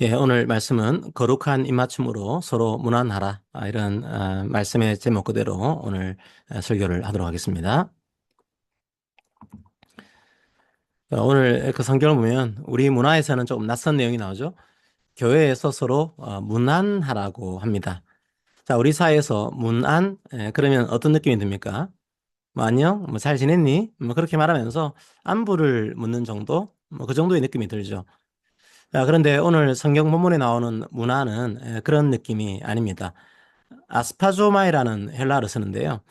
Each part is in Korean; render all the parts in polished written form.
예, 오늘 말씀은 거룩한 입맞춤으로 서로 문안하라. 이런 말씀의 제목 그대로 오늘 설교를 하도록 하겠습니다. 오늘 그 성경을 보면 우리 문화에서는 조금 낯선 내용이 나오죠. 교회에서 서로 문안하라고 합니다. 자, 우리 사회에서 문안, 그러면 어떤 느낌이 듭니까? 뭐 안녕, 뭐 잘 지냈니? 뭐 그렇게 말하면서 안부를 묻는 정도, 뭐 그 정도의 느낌이 들죠. 자, 그런데 오늘 성경 본문에 나오는 문안은 그런 느낌이 아닙니다. 아스파조마이라는 헬라어를 쓰는데요.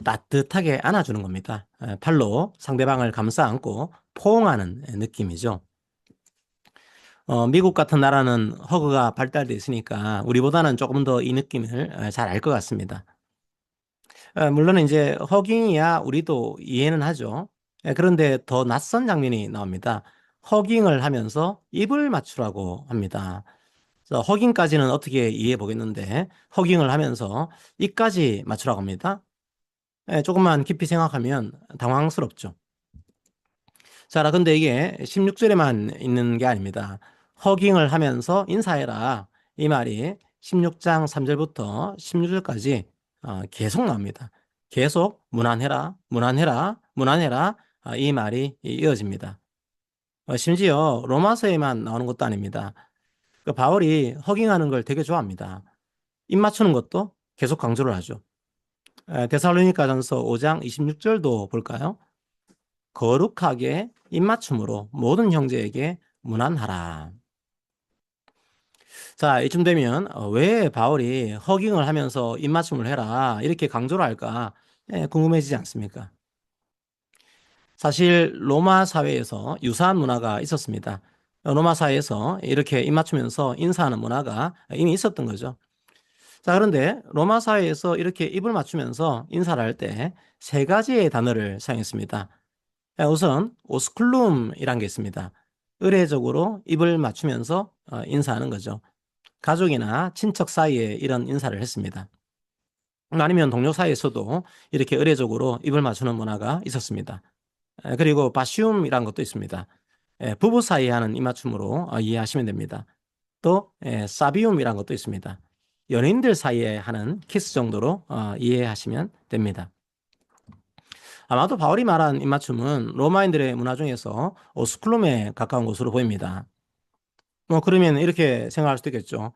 따뜻하게 안아주는 겁니다. 팔로 상대방을 감싸 안고 포옹하는 느낌이죠. 미국 같은 나라는 허그가 발달돼 있으니까 우리보다는 조금 더 이 느낌을 잘 알 것 같습니다. 물론 이제 허깅이야 우리도 이해는 하죠. 그런데 더 낯선 장면이 나옵니다. 허깅을 하면서 입을 맞추라고 합니다. 그래서 허깅까지는 어떻게 이해해 보겠는데 허깅을 하면서 입까지 맞추라고 합니다. 조금만 깊이 생각하면 당황스럽죠. 자, 근데 이게 16절에만 있는 게 아닙니다. 허깅을 하면서 인사해라. 이 말이 16장 3절부터 16절까지 계속 나옵니다. 계속 문안해라, 문안해라, 문안해라. 이 말이 이어집니다. 심지어 로마서에만 나오는 것도 아닙니다. 그 바울이 허깅하는 걸 되게 좋아합니다. 입 맞추는 것도 계속 강조를 하죠. 데살로니가전서 5장 26절도 볼까요? 거룩하게 입맞춤으로 모든 형제에게 문안하라. 자, 이쯤 되면 왜 바울이 허깅을 하면서 입맞춤을 해라 이렇게 강조를 할까 궁금해지지 않습니까? 사실 로마 사회에서 유사한 문화가 있었습니다. 로마 사회에서 이렇게 입맞추면서 인사하는 문화가 이미 있었던 거죠. 자, 그런데 로마 사회에서 이렇게 입을 맞추면서 인사를 할 때 세 가지의 단어를 사용했습니다. 우선 오스쿨룸이란 게 있습니다. 의례적으로 입을 맞추면서 인사하는 거죠. 가족이나 친척 사이에 이런 인사를 했습니다. 아니면 동료 사이에서도 이렇게 의례적으로 입을 맞추는 문화가 있었습니다. 그리고 바시움이란 것도 있습니다. 부부 사이에 하는 입맞춤으로 이해하시면 됩니다. 또 사비움이란 것도 있습니다. 연인들 사이에 하는 키스 정도로 이해하시면 됩니다. 아마도 바울이 말한 입맞춤은 로마인들의 문화 중에서 오스쿨룸에 가까운 것으로 보입니다. 뭐 그러면 이렇게 생각할 수도 있겠죠.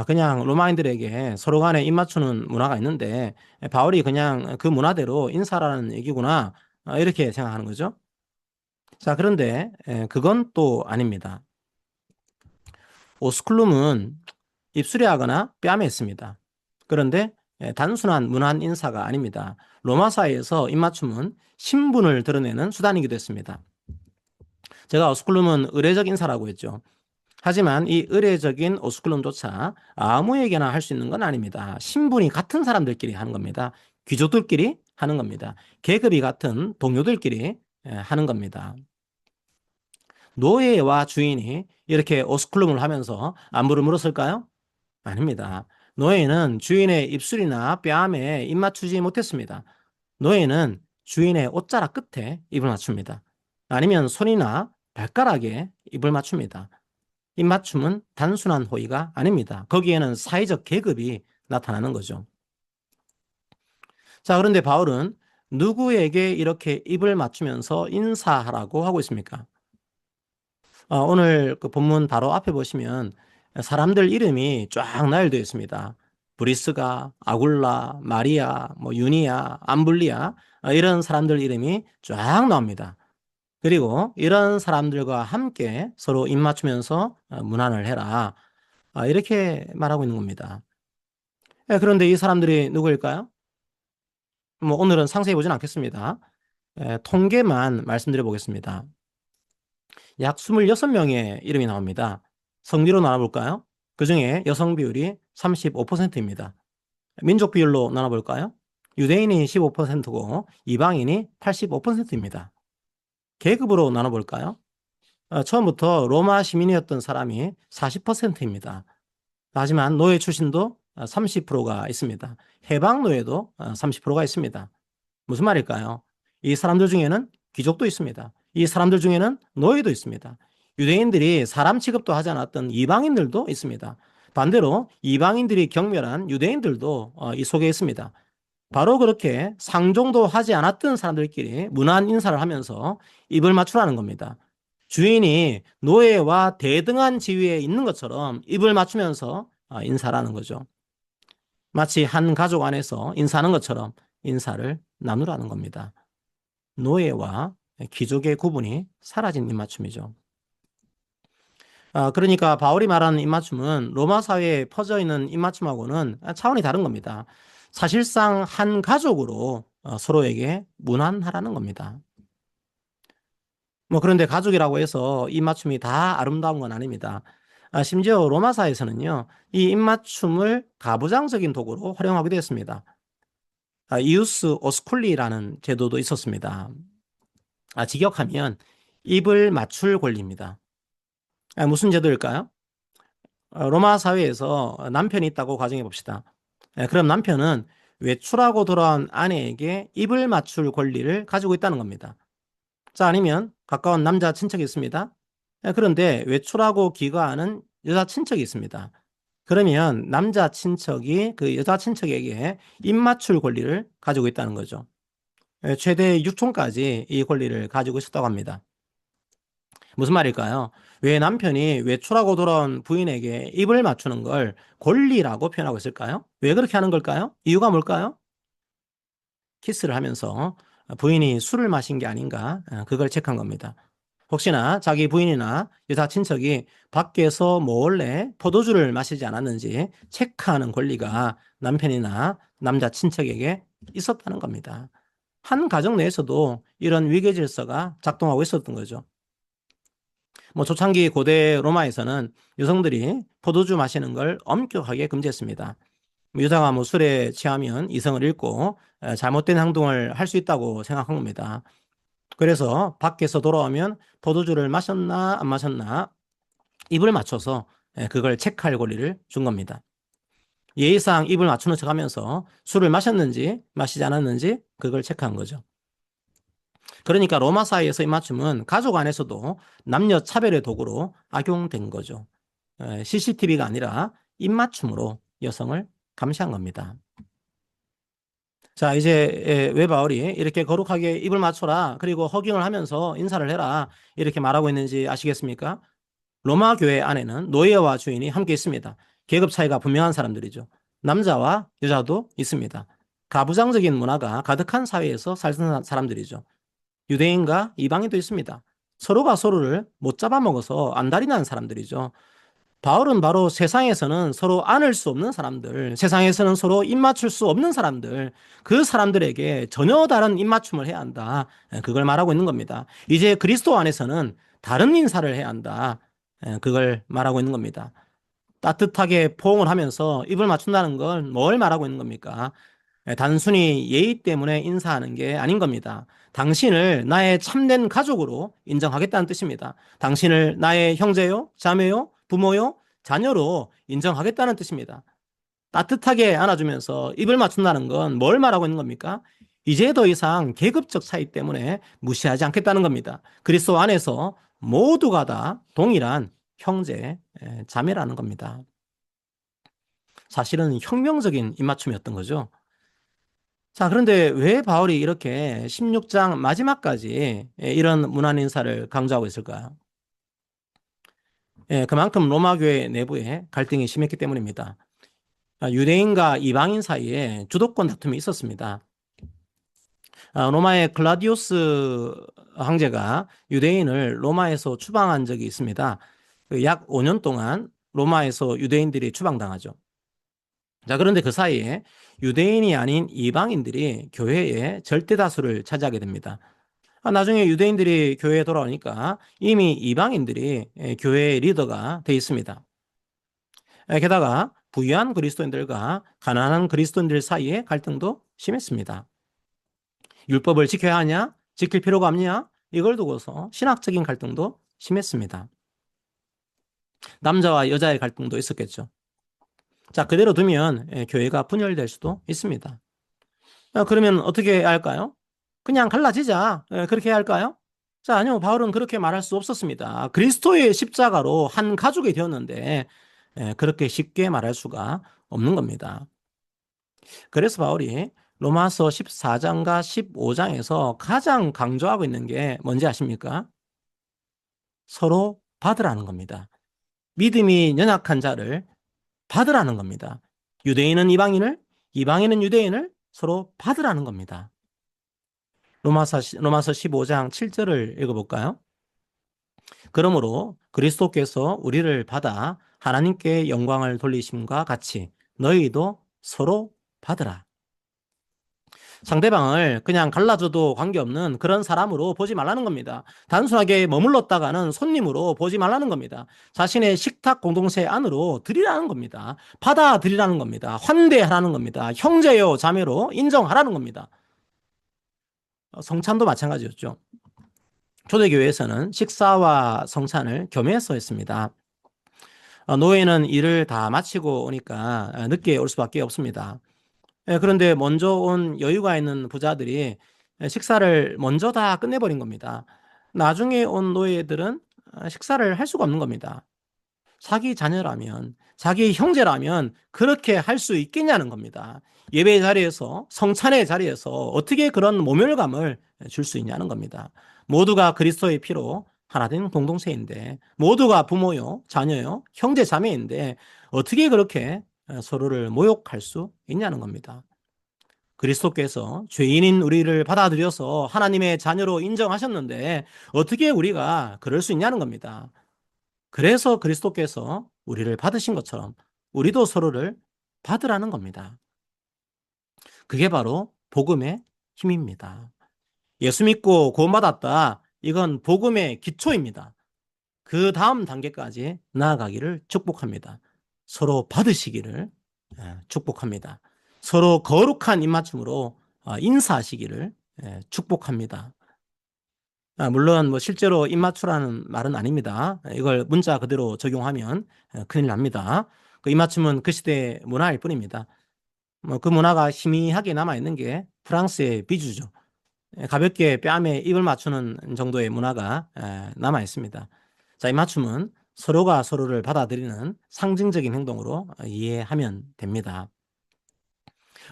그냥 로마인들에게 서로 간에 입맞추는 문화가 있는데 바울이 그냥 그 문화대로 인사라는 얘기구나. 이렇게 생각하는 거죠. 자, 그런데 그건 또 아닙니다. 오스쿨룸은 입술에 하거나 뺨에 있습니다. 그런데 단순한 문안 인사가 아닙니다. 로마 사회에서 입맞춤은 신분을 드러내는 수단이기도 했습니다. 제가 오스쿨룸은 의례적 인사라고 했죠. 하지만 이 의례적인 오스쿨룸조차 아무에게나 할 수 있는 건 아닙니다. 신분이 같은 사람들끼리 하는 겁니다. 귀족들끼리 하는 겁니다. 계급이 같은 동료들끼리 하는 겁니다. 노예와 주인이 이렇게 오스쿨룸을 하면서 안부를 물었을까요? 아닙니다. 노예는 주인의 입술이나 뺨에 입 맞추지 못했습니다. 노예는 주인의 옷자락 끝에 입을 맞춥니다. 아니면 손이나 발가락에 입을 맞춥니다. 입 맞춤은 단순한 호의가 아닙니다. 거기에는 사회적 계급이 나타나는 거죠. 자, 그런데 바울은 누구에게 이렇게 입을 맞추면서 인사하라고 하고 있습니까? 오늘 그 본문 바로 앞에 보시면 사람들 이름이 쫙 나열되어 있습니다. 브리스가, 아굴라, 마리아, 뭐 유니아, 암블리아 이런 사람들 이름이 쫙 나옵니다. 그리고 이런 사람들과 함께 서로 입 맞추면서 문안을 해라. 이렇게 말하고 있는 겁니다. 그런데 이 사람들이 누구일까요? 뭐 오늘은 상세히 보진 않겠습니다. 통계만 말씀드려 보겠습니다. 약 26명의 이름이 나옵니다. 성비로 나눠볼까요? 그 중에 여성 비율이 35%입니다. 민족 비율로 나눠볼까요? 유대인이 15%고 이방인이 85%입니다. 계급으로 나눠볼까요? 처음부터 로마 시민이었던 사람이 40%입니다. 하지만 노예 출신도 30%가 있습니다. 해방 노예도 30%가 있습니다. 무슨 말일까요? 이 사람들 중에는 귀족도 있습니다. 이 사람들 중에는 노예도 있습니다. 유대인들이 사람 취급도 하지 않았던 이방인들도 있습니다. 반대로 이방인들이 경멸한 유대인들도 이 속에 있습니다. 바로 그렇게 상종도 하지 않았던 사람들끼리 문안 인사를 하면서 입을 맞추라는 겁니다. 주인이 노예와 대등한 지위에 있는 것처럼 입을 맞추면서 인사라는 거죠. 마치 한 가족 안에서 인사하는 것처럼 인사를 나누라는 겁니다. 노예와 귀족의 구분이 사라진 입맞춤이죠. 그러니까 바울이 말하는 입맞춤은 로마 사회에 퍼져 있는 입맞춤하고는 차원이 다른 겁니다. 사실상 한 가족으로 서로에게 문안하라는 겁니다. 그런데 가족이라고 해서 입맞춤이 다 아름다운 건 아닙니다. 심지어 로마사에서는요, 이 입맞춤을 가부장적인 도구로 활용하기도 했습니다. 이우스 오스쿨리라는 제도도 있었습니다. 직역하면 입을 맞출 권리입니다. 무슨 제도일까요? 로마 사회에서 남편이 있다고 가정해 봅시다. 그럼 남편은 외출하고 돌아온 아내에게 입을 맞출 권리를 가지고 있다는 겁니다. 자, 아니면 가까운 남자 친척이 있습니다. 그런데 외출하고 귀가하는 여자 친척이 있습니다. 그러면 남자 친척이 그 여자 친척에게 입 맞출 권리를 가지고 있다는 거죠. 최대 6촌까지 이 권리를 가지고 있었다고 합니다. 무슨 말일까요? 왜 남편이 외출하고 돌아온 부인에게 입을 맞추는 걸 권리라고 표현하고 있을까요? 왜 그렇게 하는 걸까요? 이유가 뭘까요? 키스를 하면서 부인이 술을 마신 게 아닌가, 그걸 체크한 겁니다. 혹시나 자기 부인이나 여자 친척이 밖에서 몰래 포도주를 마시지 않았는지 체크하는 권리가 남편이나 남자 친척에게 있었다는 겁니다. 한 가정 내에서도 이런 위계 질서가 작동하고 있었던 거죠. 초창기 고대 로마에서는 여성들이 포도주 마시는 걸 엄격하게 금지했습니다. 여자가 술에 취하면 이성을 잃고 잘못된 행동을 할 수 있다고 생각한 겁니다. 그래서 밖에서 돌아오면 포도주를 마셨나 안 마셨나 입을 맞춰서 그걸 체크할 권리를 준 겁니다. 예의상 입을 맞추는 척하면서 술을 마셨는지 마시지 않았는지 그걸 체크한 거죠. 그러니까 로마 사회에서 입맞춤은 가족 안에서도 남녀 차별의 도구로 악용된 거죠. CCTV가 아니라 입맞춤으로 여성을 감시한 겁니다. 자, 이제 왜 바울이 이렇게 거룩하게 입을 맞춰라, 그리고 허경을 하면서 인사를 해라, 이렇게 말하고 있는지 아시겠습니까? 로마 교회 안에는 노예와 주인이 함께 있습니다. 계급 차이가 분명한 사람들이죠. 남자와 여자도 있습니다. 가부장적인 문화가 가득한 사회에서 살던 사람들이죠. 유대인과 이방인도 있습니다. 서로가 서로를 못 잡아먹어서 안달이 나는 사람들이죠. 바울은 바로 세상에서는 서로 안을 수 없는 사람들, 세상에서는 서로 입맞출 수 없는 사람들, 그 사람들에게 전혀 다른 입맞춤을 해야 한다. 그걸 말하고 있는 겁니다. 이제 그리스도 안에서는 다른 인사를 해야 한다. 그걸 말하고 있는 겁니다. 따뜻하게 포옹을 하면서 입을 맞춘다는 건 뭘 말하고 있는 겁니까? 단순히 예의 때문에 인사하는 게 아닌 겁니다. 당신을 나의 참된 가족으로 인정하겠다는 뜻입니다. 당신을 나의 형제요, 자매요, 부모요, 자녀로 인정하겠다는 뜻입니다. 따뜻하게 안아주면서 입을 맞춘다는 건 뭘 말하고 있는 겁니까? 이제 더 이상 계급적 차이 때문에 무시하지 않겠다는 겁니다. 그리스도 안에서 모두가 다 동일한 형제, 자매라는 겁니다. 사실은 혁명적인 입맞춤이었던 거죠. 자, 그런데 왜 바울이 이렇게 16장 마지막까지 이런 문안 인사를 강조하고 있을까요? 그만큼 로마 교회 내부에 갈등이 심했기 때문입니다. 유대인과 이방인 사이에 주도권 다툼이 있었습니다. 로마의 클라디우스 황제가 유대인을 로마에서 추방한 적이 있습니다. 약 5년 동안 로마에서 유대인들이 추방당하죠. 자, 그런데 그 사이에 유대인이 아닌 이방인들이 교회의 절대 다수를 차지하게 됩니다. 나중에 유대인들이 교회에 돌아오니까 이미 이방인들이 교회의 리더가 돼 있습니다. 게다가 부유한 그리스도인들과 가난한 그리스도인들 사이의 갈등도 심했습니다. 율법을 지켜야 하냐? 지킬 필요가 없냐? 이걸 두고서 신학적인 갈등도 심했습니다. 남자와 여자의 갈등도 있었겠죠. 자, 그대로 두면 교회가 분열될 수도 있습니다. 그러면 어떻게 해야 할까요? 그냥 갈라지자. 그렇게 해야 할까요? 자, 아니요. 바울은 그렇게 말할 수 없었습니다. 그리스도의 십자가로 한 가족이 되었는데 그렇게 쉽게 말할 수가 없는 겁니다. 그래서 바울이 로마서 14장과 15장에서 가장 강조하고 있는 게 뭔지 아십니까? 서로 받으라는 겁니다. 믿음이 연약한 자를 받으라는 겁니다. 유대인은 이방인을, 이방인은 유대인을 서로 받으라는 겁니다. 로마서 15장 7절을 읽어볼까요? 그러므로 그리스도께서 우리를 받아 하나님께 영광을 돌리심과 같이 너희도 서로 받으라. 상대방을 그냥 갈라줘도 관계없는 그런 사람으로 보지 말라는 겁니다. 단순하게 머물렀다가는 손님으로 보지 말라는 겁니다. 자신의 식탁 공동체 안으로 들이라는 겁니다. 받아들이라는 겁니다. 환대하라는 겁니다. 형제요 자매로 인정하라는 겁니다. 성찬도 마찬가지였죠. 초대교회에서는 식사와 성찬을 겸해서 했습니다. 노예는 일을 다 마치고 오니까 늦게 올 수밖에 없습니다. 그런데 먼저 온 여유가 있는 부자들이 식사를 먼저 다 끝내버린 겁니다. 나중에 온 노예들은 식사를 할 수가 없는 겁니다. 자기 자녀라면, 자기 형제라면 그렇게 할 수 있겠냐는 겁니다. 예배 자리에서, 성찬의 자리에서 어떻게 그런 모멸감을 줄 수 있냐는 겁니다. 모두가 그리스도의 피로 하나 된 공동체인데, 모두가 부모요, 자녀요, 형제 자매인데 어떻게 그렇게 서로를 모욕할 수 있냐는 겁니다. 그리스도께서 죄인인 우리를 받아들여서 하나님의 자녀로 인정하셨는데 어떻게 우리가 그럴 수 있냐는 겁니다. 그래서 그리스도께서 우리를 받으신 것처럼 우리도 서로를 받으라는 겁니다. 그게 바로 복음의 힘입니다. 예수 믿고 구원받았다. 이건 복음의 기초입니다. 그 다음 단계까지 나아가기를 축복합니다. 서로 받으시기를 축복합니다. 서로 거룩한 입맞춤으로 인사하시기를 축복합니다. 물론 뭐 실제로 입맞추라는 말은 아닙니다. 이걸 문자 그대로 적용하면 큰일 납니다. 그 입맞춤은 그 시대의 문화일 뿐입니다. 그 문화가 희미하게 남아있는 게 프랑스의 비주죠. 가볍게 뺨에 입을 맞추는 정도의 문화가 남아있습니다. 자, 입맞춤은 서로가 서로를 받아들이는 상징적인 행동으로 이해하면 됩니다.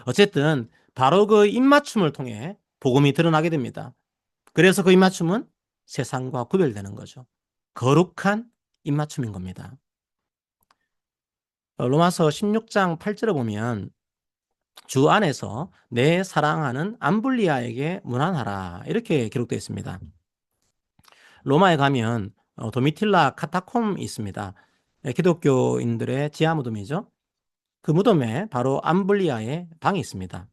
어쨌든 바로 그 입맞춤을 통해 복음이 드러나게 됩니다. 그래서 그 입맞춤은 세상과 구별되는 거죠. 거룩한 입맞춤인 겁니다. 로마서 16장 8절에 보면 주 안에서 내 사랑하는 암블리아에게 문안하라 이렇게 기록되어 있습니다. 로마에 가면 도미틸라 카타콤이 있습니다. 기독교인들의 지하 무덤이죠. 그 무덤에 바로 암블리아의 방이 있습니다.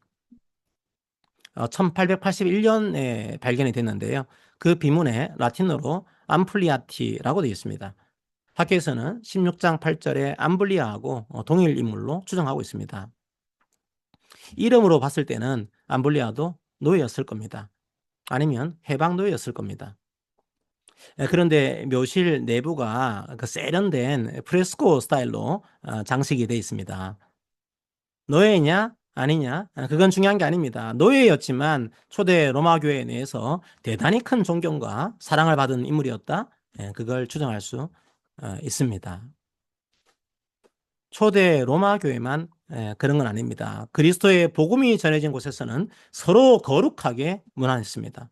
1881년에 발견이 됐는데요. 그 비문에 라틴어로 암플리아티라고 되어 있습니다. 학계에서는 16장 8절에 암블리아하고 동일 인물로 추정하고 있습니다. 이름으로 봤을 때는 암블리아도 노예였을 겁니다. 아니면 해방 노예였을 겁니다. 그런데 묘실 내부가 그 세련된 프레스코 스타일로 장식이 되어 있습니다. 노예냐 아니냐 그건 중요한 게 아닙니다. 노예였지만 초대 로마 교회 내에서 대단히 큰 존경과 사랑을 받은 인물이었다. 그걸 추정할 수 있습니다. 초대 로마 교회만 그런 건 아닙니다. 그리스도의 복음이 전해진 곳에서는 서로 거룩하게 문안했습니다.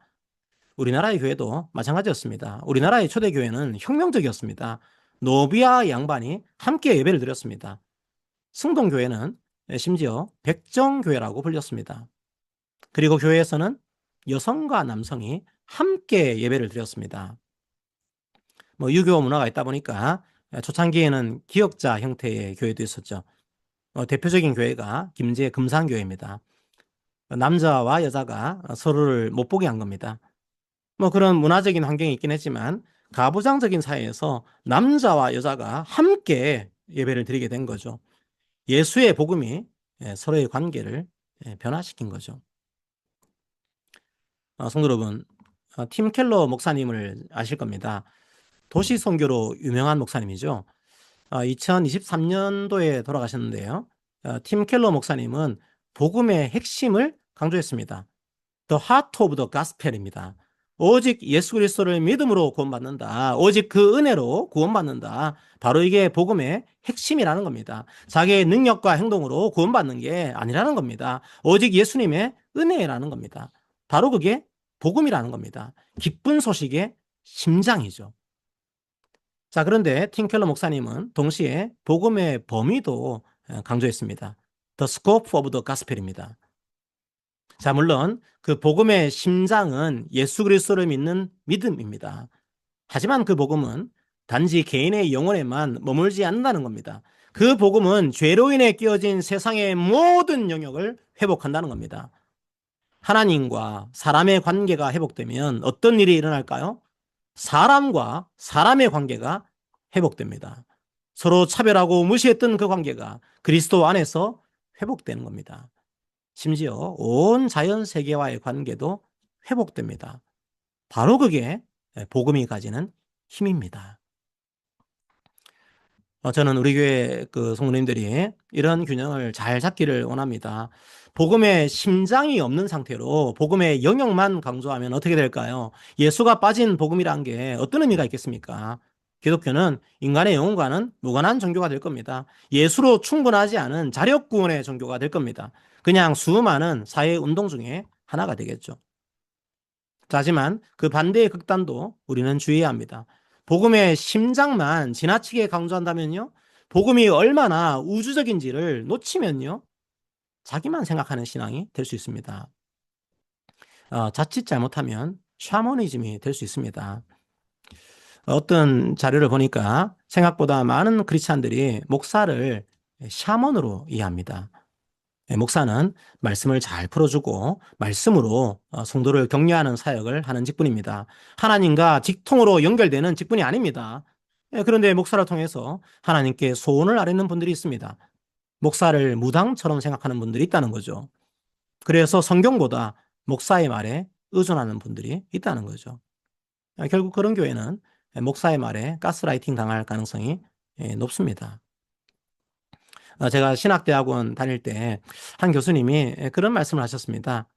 우리나라의 교회도 마찬가지였습니다. 우리나라의 초대 교회는 혁명적이었습니다. 노비와 양반이 함께 예배를 드렸습니다. 승동교회는 심지어 백정교회라고 불렸습니다. 그리고 교회에서는 여성과 남성이 함께 예배를 드렸습니다. 유교 문화가 있다 보니까 초창기에는 기역자 형태의 교회도 있었죠. 대표적인 교회가 김제 금산교회입니다. 남자와 여자가 서로를 못 보게 한 겁니다. 그런 문화적인 환경이 있긴 했지만 가부장적인 사회에서 남자와 여자가 함께 예배를 드리게 된 거죠. 예수의 복음이 서로의 관계를 변화시킨 거죠. 성도 여러분, 팀 켈러 목사님을 아실 겁니다. 도시 선교로 유명한 목사님이죠. 2023년도에 돌아가셨는데요. 팀 켈러 목사님은 복음의 핵심을 강조했습니다. The heart of the gospel입니다. 오직 예수 그리스도를 믿음으로 구원받는다. 오직 그 은혜로 구원받는다. 바로 이게 복음의 핵심이라는 겁니다. 자기의 능력과 행동으로 구원받는 게 아니라는 겁니다. 오직 예수님의 은혜라는 겁니다. 바로 그게 복음이라는 겁니다. 기쁜 소식의 심장이죠. 자, 그런데 팀켈러 목사님은 동시에 복음의 범위도 강조했습니다. The scope of the gospel입니다. 자, 물론 그 복음의 심장은 예수 그리스도를 믿는 믿음입니다. 하지만 그 복음은 단지 개인의 영혼에만 머물지 않는다는 겁니다. 그 복음은 죄로 인해 끼어진 세상의 모든 영역을 회복한다는 겁니다. 하나님과 사람의 관계가 회복되면 어떤 일이 일어날까요? 사람과 사람의 관계가 회복됩니다. 서로 차별하고 무시했던 그 관계가 그리스도 안에서 회복되는 겁니다. 심지어 온 자연 세계와의 관계도 회복됩니다. 바로 그게 복음이 가지는 힘입니다. 저는 우리 교회 그 성도님들이 이런 균형을 잘 잡기를 원합니다. 복음의 심장이 없는 상태로 복음의 영역만 강조하면 어떻게 될까요? 예수가 빠진 복음이란 게 어떤 의미가 있겠습니까? 기독교는 인간의 영혼과는 무관한 종교가 될 겁니다. 예수로 충분하지 않은 자력구원의 종교가 될 겁니다. 그냥 수많은 사회 운동 중에 하나가 되겠죠. 하지만 그 반대의 극단도 우리는 주의해야 합니다. 복음의 심장만 지나치게 강조한다면요, 복음이 얼마나 우주적인지를 놓치면요, 자기만 생각하는 신앙이 될 수 있습니다. 자칫 잘못하면 샤머니즘이 될 수 있습니다. 어떤 자료를 보니까 생각보다 많은 크리스찬들이 목사를 샤먼으로 이해합니다. 목사는 말씀을 잘 풀어주고 말씀으로 성도를 격려하는 사역을 하는 직분입니다. 하나님과 직통으로 연결되는 직분이 아닙니다. 그런데 목사를 통해서 하나님께 소원을 아뢰는 분들이 있습니다. 목사를 무당처럼 생각하는 분들이 있다는 거죠. 그래서 성경보다 목사의 말에 의존하는 분들이 있다는 거죠. 결국 그런 교회는 목사의 말에 가스라이팅 당할 가능성이 높습니다. 제가 신학대학원 다닐 때 한 교수님이 그런 말씀을 하셨습니다.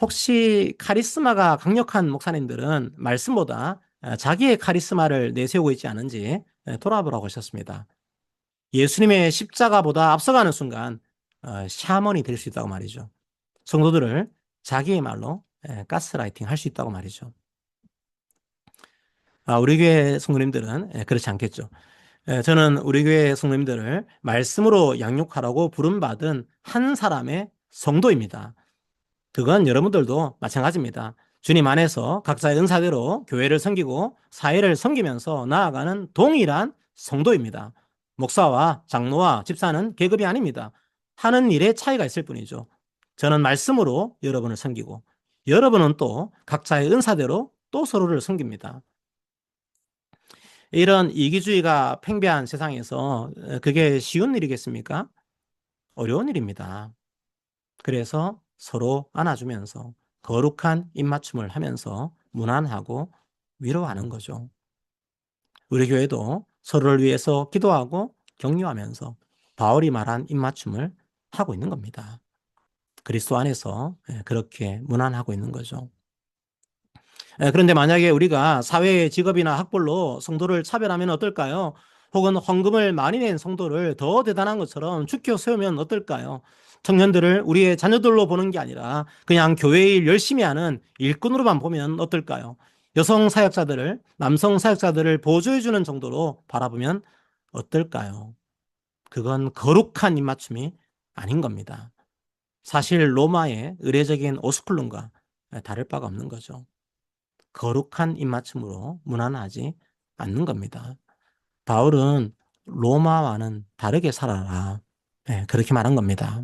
혹시 카리스마가 강력한 목사님들은 말씀보다 자기의 카리스마를 내세우고 있지 않은지 돌아보라고 하셨습니다. 예수님의 십자가보다 앞서가는 순간 샤먼이 될 수 있다고 말이죠. 성도들을 자기의 말로 가스라이팅 할 수 있다고 말이죠. 우리 교회 성도님들은 그렇지 않겠죠. 저는 우리 교회 성도님들을 말씀으로 양육하라고 부름받은 한 사람의 성도입니다. 그건 여러분들도 마찬가지입니다. 주님 안에서 각자의 은사대로 교회를 섬기고 사회를 섬기면서 나아가는 동일한 성도입니다. 목사와 장로와 집사는 계급이 아닙니다. 하는 일에 차이가 있을 뿐이죠. 저는 말씀으로 여러분을 섬기고 여러분은 또 각자의 은사대로 또 서로를 섬깁니다. 이런 이기주의가 팽배한 세상에서 그게 쉬운 일이겠습니까? 어려운 일입니다. 그래서 서로 안아주면서 거룩한 입맞춤을 하면서 무난하고 위로하는 거죠. 우리 교회도 서로를 위해서 기도하고 격려하면서 바울이 말한 입맞춤을 하고 있는 겁니다. 그리스도 안에서 그렇게 무난하고 있는 거죠. 그런데 만약에 우리가 사회의 직업이나 학벌로 성도를 차별하면 어떨까요? 혹은 헌금을 많이 낸 성도를 더 대단한 것처럼 죽여 세우면 어떨까요? 청년들을 우리의 자녀들로 보는 게 아니라 그냥 교회 일 열심히 하는 일꾼으로만 보면 어떨까요? 여성 사역자들을, 남성 사역자들을 보조해주는 정도로 바라보면 어떨까요? 그건 거룩한 입맞춤이 아닌 겁니다. 사실 로마의 의례적인 오스쿨룸과 다를 바가 없는 거죠. 거룩한 입맞춤으로 무난하지 않는 겁니다. 바울은 로마와는 다르게 살아라. 그렇게 말한 겁니다.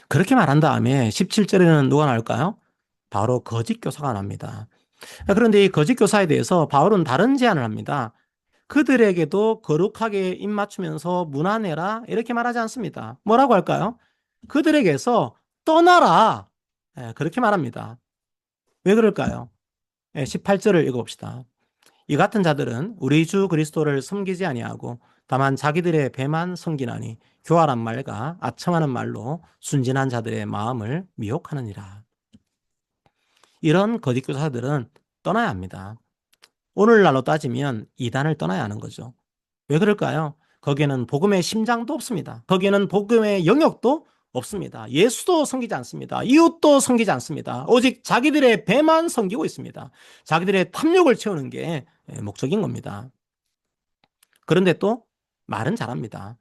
그렇게 말한 다음에 17절에는 누가 나올까요? 바로 거짓 교사가 납니다. 그런데 이 거짓 교사에 대해서 바울은 다른 제안을 합니다. 그들에게도 거룩하게 입맞추면서 무난해라 이렇게 말하지 않습니다. 뭐라고 할까요? 그들에게서 떠나라. 그렇게 말합니다. 왜 그럴까요? 18절을 읽어봅시다. 이 같은 자들은 우리 주 그리스도를 섬기지 아니하고 다만 자기들의 배만 섬기나니 교활한 말과 아첨하는 말로 순진한 자들의 마음을 미혹하느니라. 이런 거짓 교사들은 떠나야 합니다. 오늘날로 따지면 이단을 떠나야 하는 거죠. 왜 그럴까요? 거기에는 복음의 심장도 없습니다. 거기에는 복음의 영역도 없습니다. 예수도 섬기지 않습니다. 이웃도 섬기지 않습니다. 오직 자기들의 배만 섬기고 있습니다. 자기들의 탐욕을 채우는 게 목적인 겁니다. 그런데 또 말은 잘합니다.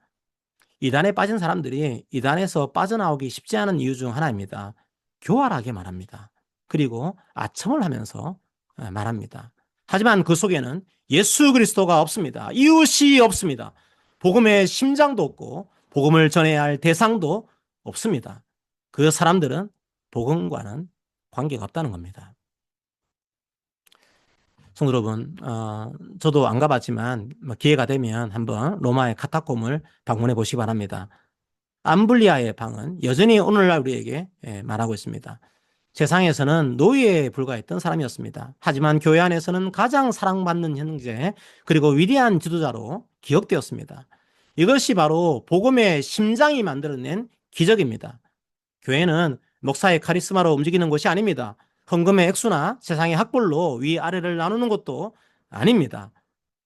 이단에 빠진 사람들이 이단에서 빠져나오기 쉽지 않은 이유 중 하나입니다. 교활하게 말합니다. 그리고 아첨을 하면서 말합니다. 하지만 그 속에는 예수 그리스도가 없습니다. 이웃이 없습니다. 복음의 심장도 없고 복음을 전해야 할 대상도 없습니다. 그 사람들은 복음과는 관계가 없다는 겁니다. 성도 여러분, 저도 안 가봤지만 기회가 되면 한번 로마의 카타콤을 방문해 보시기 바랍니다. 암블리아의 방은 여전히 오늘날 우리에게 말하고 있습니다. 세상에서는 노예에 불과했던 사람이었습니다. 하지만 교회 안에서는 가장 사랑받는 형제 그리고 위대한 지도자로 기억되었습니다. 이것이 바로 복음의 심장이 만들어낸 기적입니다. 교회는 목사의 카리스마로 움직이는 곳이 아닙니다. 헌금의 액수나 세상의 학벌로 위아래를 나누는 것도 아닙니다.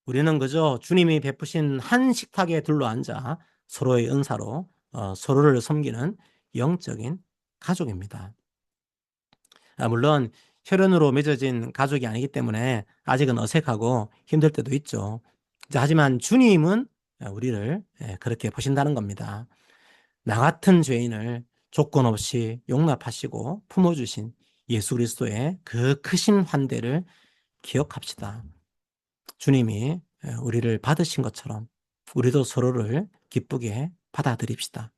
우리는 그저 주님이 베푸신 한 식탁에 둘러앉아 서로의 은사로 서로를 섬기는 영적인 가족입니다. 물론 혈연으로 맺어진 가족이 아니기 때문에 아직은 어색하고 힘들 때도 있죠. 하지만 주님은 우리를 그렇게 보신다는 겁니다. 나 같은 죄인을 조건 없이 용납하시고 품어주신 예수 그리스도의 그 크신 환대를 기억합시다. 주님이 우리를 받으신 것처럼 우리도 서로를 기쁘게 받아들입시다.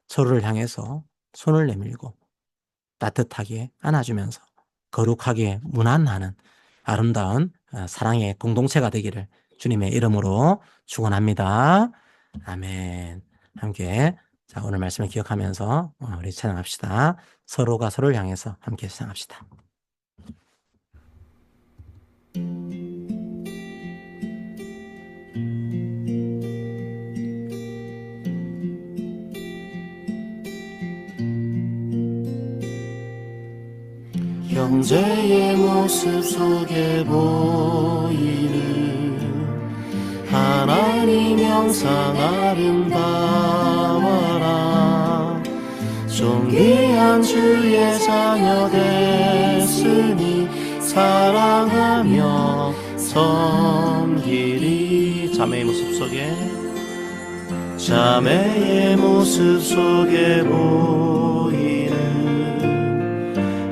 서로를 향해서 손을 내밀고 따뜻하게 안아주면서 거룩하게 문안하는 아름다운 사랑의 공동체가 되기를 주님의 이름으로 축원합니다. 아멘. 함께 오늘 말씀을 기억하면서 우리 찬양합시다. 서로가 서로를 향해서 함께 찬양합시다. 형제의 모습 속에 보이는 하나님 형상 아름다워라. 존귀한 주의 자녀 됐으니 사랑하며 섬기리. 자매의 모습 속에 보이는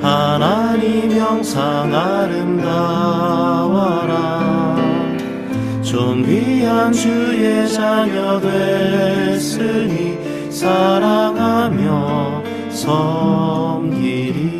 하나님 형상 아름다워라. 존귀한 주의 자녀 됐으니 사랑하며 섬기리.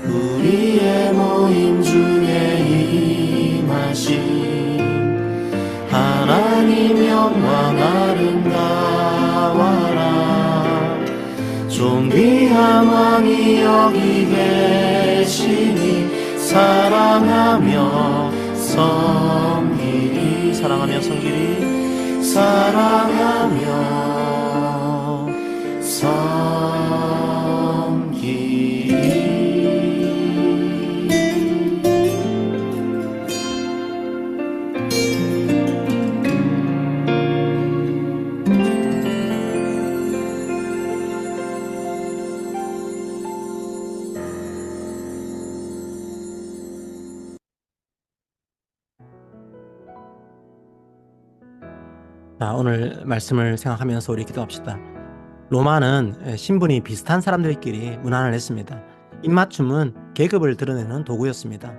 우리의 모임 중에 임하신 하나님 영광 아름다워라. 존귀한 왕이 여기 계시니 사랑하며 섬기리. 사랑하며 섬기리. 사랑하며 섬기리. 자, 오늘 말씀을 생각하면서 우리 기도합시다. 로마는 신분이 비슷한 사람들끼리 문안을 했습니다. 입맞춤은 계급을 드러내는 도구였습니다.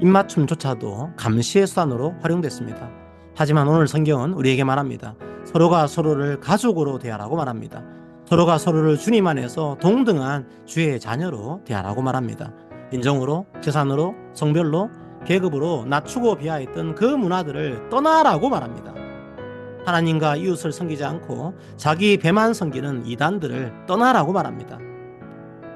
입맞춤조차도 감시의 수단으로 활용됐습니다. 하지만 오늘 성경은 우리에게 말합니다. 서로가 서로를 가족으로 대하라고 말합니다. 서로가 서로를 주님 안에서 동등한 주의 자녀로 대하라고 말합니다. 인종으로, 재산으로, 성별로, 계급으로 낮추고 비하했던 그 문화들을 떠나라고 말합니다. 하나님과 이웃을 섬기지 않고 자기 배만 섬기는 이단들을 떠나라고 말합니다.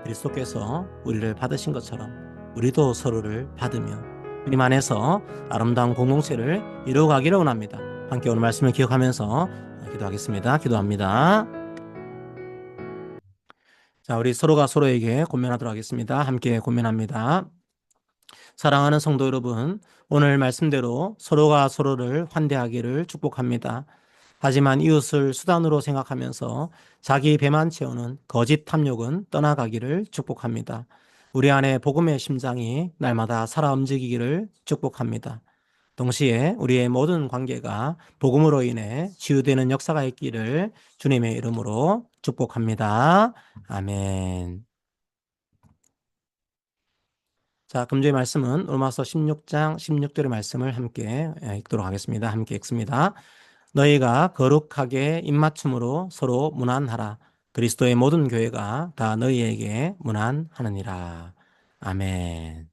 그리스도께서 우리를 받으신 것처럼 우리도 서로를 받으며 주님 안에서 아름다운 공동체를 이루어가기를 원합니다. 함께 오늘 말씀을 기억하면서 기도하겠습니다. 기도합니다. 자, 우리 서로가 서로에게 권면하도록 하겠습니다. 함께 권면합니다. 사랑하는 성도 여러분, 오늘 말씀대로 서로가 서로를 환대하기를 축복합니다. 하지만 이웃을 수단으로 생각하면서 자기 배만 채우는 거짓 탐욕은 떠나가기를 축복합니다. 우리 안에 복음의 심장이 날마다 살아 움직이기를 축복합니다. 동시에 우리의 모든 관계가 복음으로 인해 치유되는 역사가 있기를 주님의 이름으로 축복합니다. 아멘. 자, 금주의 말씀은 로마서 16장 16절의 말씀을 함께 읽도록 하겠습니다. 함께 읽습니다. 너희가 거룩하게 입맞춤으로 서로 문안하라. 그리스도의 모든 교회가 다 너희에게 문안하느니라. 아멘.